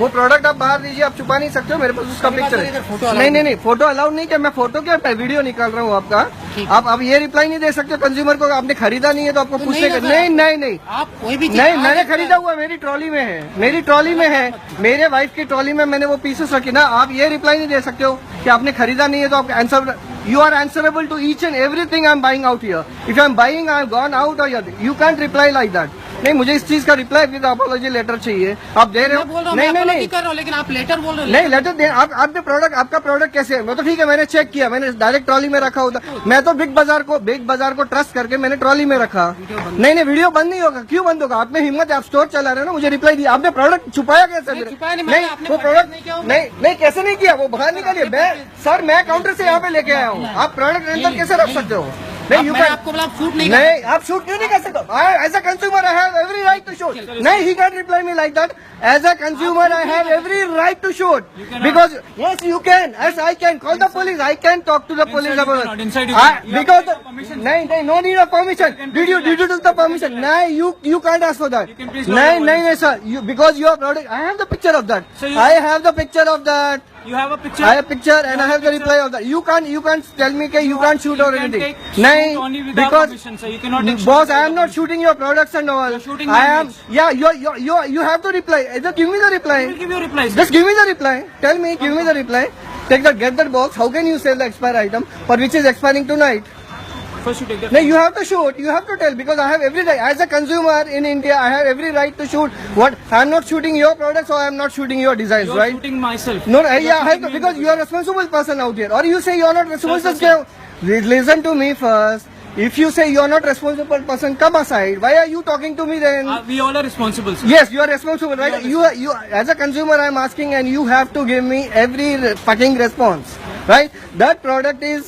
वो प्रोडक्ट आप बाहर दीजिए, आप छुपा नहीं सकते हो, मेरे पास उसका पिक्चर है। नहीं, फोटो अलाउड नहीं, क्या मैं फोटो क्या वीडियो निकाल रहा हूँ आपका। आप अब ये रिप्लाई नहीं दे सकते कंज्यूमर को, आपने खरीदा नहीं है तो आपको पूछने का नहीं आप कोई भी नहीं, मैंने खरीदा हुआ, मेरी ट्रॉली में है, मेरे वाइफ की ट्रॉली में मैंने वो पीसेस रखी ना। आप ये रिप्लाई नहीं दे सकते हो कि आपने खरीदा नहीं है तो आप answer, you are answerable to each and everything I'm buying out here. If I'm buying, I've gone out or you can't reply like that. नहीं, मुझे इस चीज का रिप्लाई विद अपोलॉजी लेटर चाहिए। आप दे रहे हो? नहीं कर रहा हूँ, लेकिन आप लेटर बोल रहे हो। नहीं, लेटर दे। आपने प्रोडक्ट, आपका प्रोडक्ट कैसे है? मैं तो ठीक है, मैंने चेक किया, मैंने डायरेक्ट ट्रॉली में रखा होता। मैं तो बिग बाजार को ट्रस्ट करके मैंने ट्रॉली में रखा। नहीं, वीडियो बंद नहीं होगा। क्यों बंद होगा? आपने हिम्मत, आप स्टोर चला रहे हो ना, मुझे रिप्लाई दिया। आपने प्रोडक्ट छुपाया कैसे? नहीं, वो प्रोडक्ट नहीं, कैसे नहीं किया? वो बाहर निकालिए। मैं काउंटर से यहाँ पे लेके आया हूँ, आप प्रोडक्ट अंदर कैसे रख सकते हो? नहीं, आपको बोला आप शूट नहीं, आप शूट क्यों नहीं कर सकते? As a consumer I have every right to shoot. नहीं, he can reply me like that. As a consumer I have every right to shoot because yes you can, yes I can call the police, I can talk to the police because नहीं, no need of permission. Did you to the permission? नहीं, you can't ask for that. नहीं sir, because your product, I have the picture of that, I have the picture of that. You have a picture? I have a picture and I have the reply of that. You can't tell me that you can't shoot or anything. No, because you cannot boss, I am not shooting your products and all. Shooting I am. Yeah, you have to reply. Just give me the reply. I will give you a reply. Just give me the reply. Tell me, give me the reply. Get that box. How can you sell the expired item for which is expiring tonight? First you take that. No, you have to shoot. You have to tell because I have every right. As a consumer in India, I have every right to shoot. What? I am not shooting your products, or I am not shooting your designs, You are right? shooting myself. No, yeah, I have to, because you are a responsible person out here. Or you say you are not responsible. Listen to me first. If you say you are not responsible person, come aside. Why are you talking to me then? We all are responsible, sir. Yes, you are responsible, right? You as a consumer, I am asking, and you have to give me every fucking response, right? That product is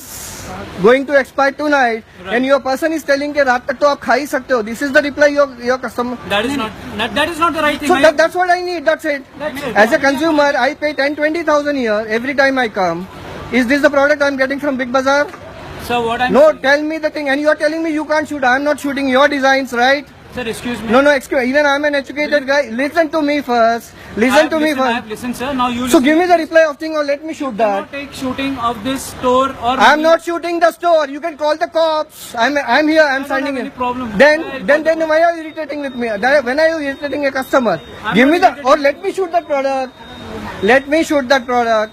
going to expire tonight, and your person is telling कि रात तक तो आप खा ही सकते हो. This is the reply your customer. That is not the right thing. So that's what I need. That's it. As a consumer, I pay 10,000-20,000 a year every time I come. Is this the product I'm getting from Big Bazaar? Sir, what I'm No, tell me the thing, and you are telling me you can't shoot. I'm not shooting your designs, right? Sir, excuse me. No, excuse. Even I'm an educated guy. Listen to me first. Listen to me I first. have listened, sir. Now you So give me the reply of thing, or let me shoot You cannot that. take shooting of this store or. I'm not shooting the store. You can call the cops. I'm here. I'm I don't standing have here. any problem. Then why are you irritating with me? When are you irritating a customer? Give me the, or let me shoot that product. Let me shoot that product.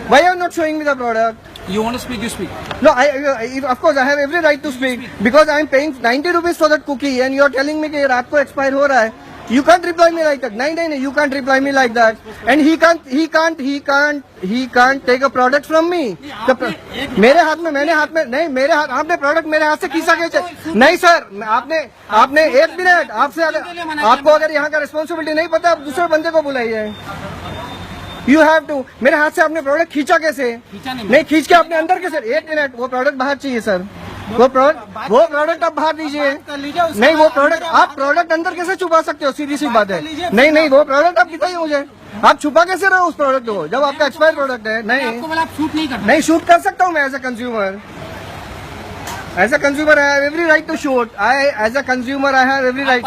Why are you not showing me the product? You want to speak, you speak. No, of course I have every right to speak because I'm paying 90 rupees for that cookie and you're telling me कि रात को expire हो रहा है. You can't reply me like that. नहीं, you can't reply me like that. And he can't take a product from me. मेरे हाथ में आपने प्रोडक्ट मेरे हाथ से खींचा के नहीं सर, आपने एक मिनट, आपको अगर यहाँ का रिस्पॉन्सिबिलिटी नहीं पता, आप दूसरे बंदे को बुलाइए. You have to. मेरे हाथ से आपने प्रोडक्ट खींचा कैसे? नहीं, खींच के आपने अंदर कैसे? एक मिनट, वो प्रोडक्ट बाहर चाहिए सर. वो प्रोडक्ट आप बाहर दीजिए. नहीं, वो प्रोडक्ट आप प्रोडक्ट अंदर कैसे छुपा सकते हो? सीधी सी बात है. नहीं, वो प्रोडक्ट आप दिखाइए मुझे. आप छुपा कैसे रहे हो उस प्रोडक्ट को जब आपका एक्सपायर प्रोडक्ट है? नहीं, शूट कर सकता हूँ मैं as a consumer. As a consumer, I have every right to shoot. As a consumer, I have every right.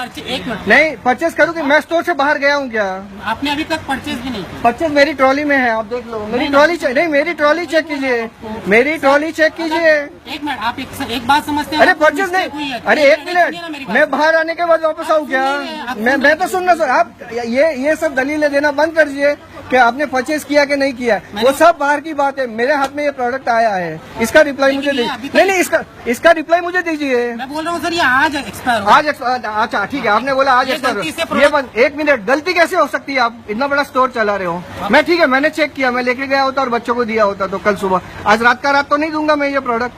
नहीं, परचेज करूँ कि मैं स्टोर से बाहर गया हूँ क्या? आपने अभी तक परचेज भी नहीं किया. परचेज मेरी ट्रॉली में है, आप देख लो. मेरी ट्रॉली चेक कीजिए. मेरी ट्रॉली चेक कीजिए. एक मिनट, आप एक बात समझते हैं. अरे परचेज नहीं, अरे एक मिनट, मैं बाहर आने के बाद वापस आऊँ क्या? मैं तो सुनना सर, आप ये सब दलीलें देना बंद कर दीजिए कि आपने परचेज किया कि नहीं किया. वो सब बाहर की बात है. मेरे हाथ में ये प्रोडक्ट आया है, इसका रिप्लाई मुझे दीजिए. नहीं, इसका रिप्लाई मुझे दीजिए. मैं बोल रहा हूँ सर, ये आज एक्सपायर. अच्छा ठीक है, आपने बोला आज एक्सपायर. ये एक मिनट, गलती कैसे हो सकती है? आप इतना बड़ा स्टोर चला रहे हो. मैं ठीक है, मैंने चेक किया, मैं लेके गया होता और बच्चों को दिया होता तो कल सुबह. आज रात तो नहीं दूंगा मैं ये प्रोडक्ट.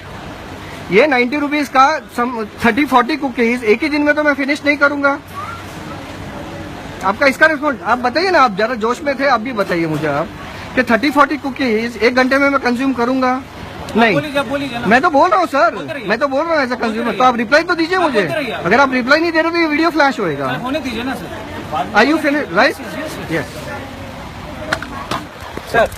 ये 90 रुपीज का 30-40 कुकीज एक ही दिन में तो मैं फिनिश नहीं करूंगा. आपका इसका रिस्पॉन्स आप बताइए ना. आप जरा जोश में थे, आप भी बताइए मुझे आप कि 30-40 कुकीज एक घंटे में मैं कंज्यूम करूंगा. नहीं, मैं तो बोल रहा हूँ सर, मैं तो बोल रहा हूँ एज अ कंज्यूमर. तो आप रिप्लाई तो दीजिए मुझे. अगर आप रिप्लाई नहीं दे रहे तो ये वीडियो फ्लैश होएगा. होने दीजिए ना sir. Are you finish right? Yes sir.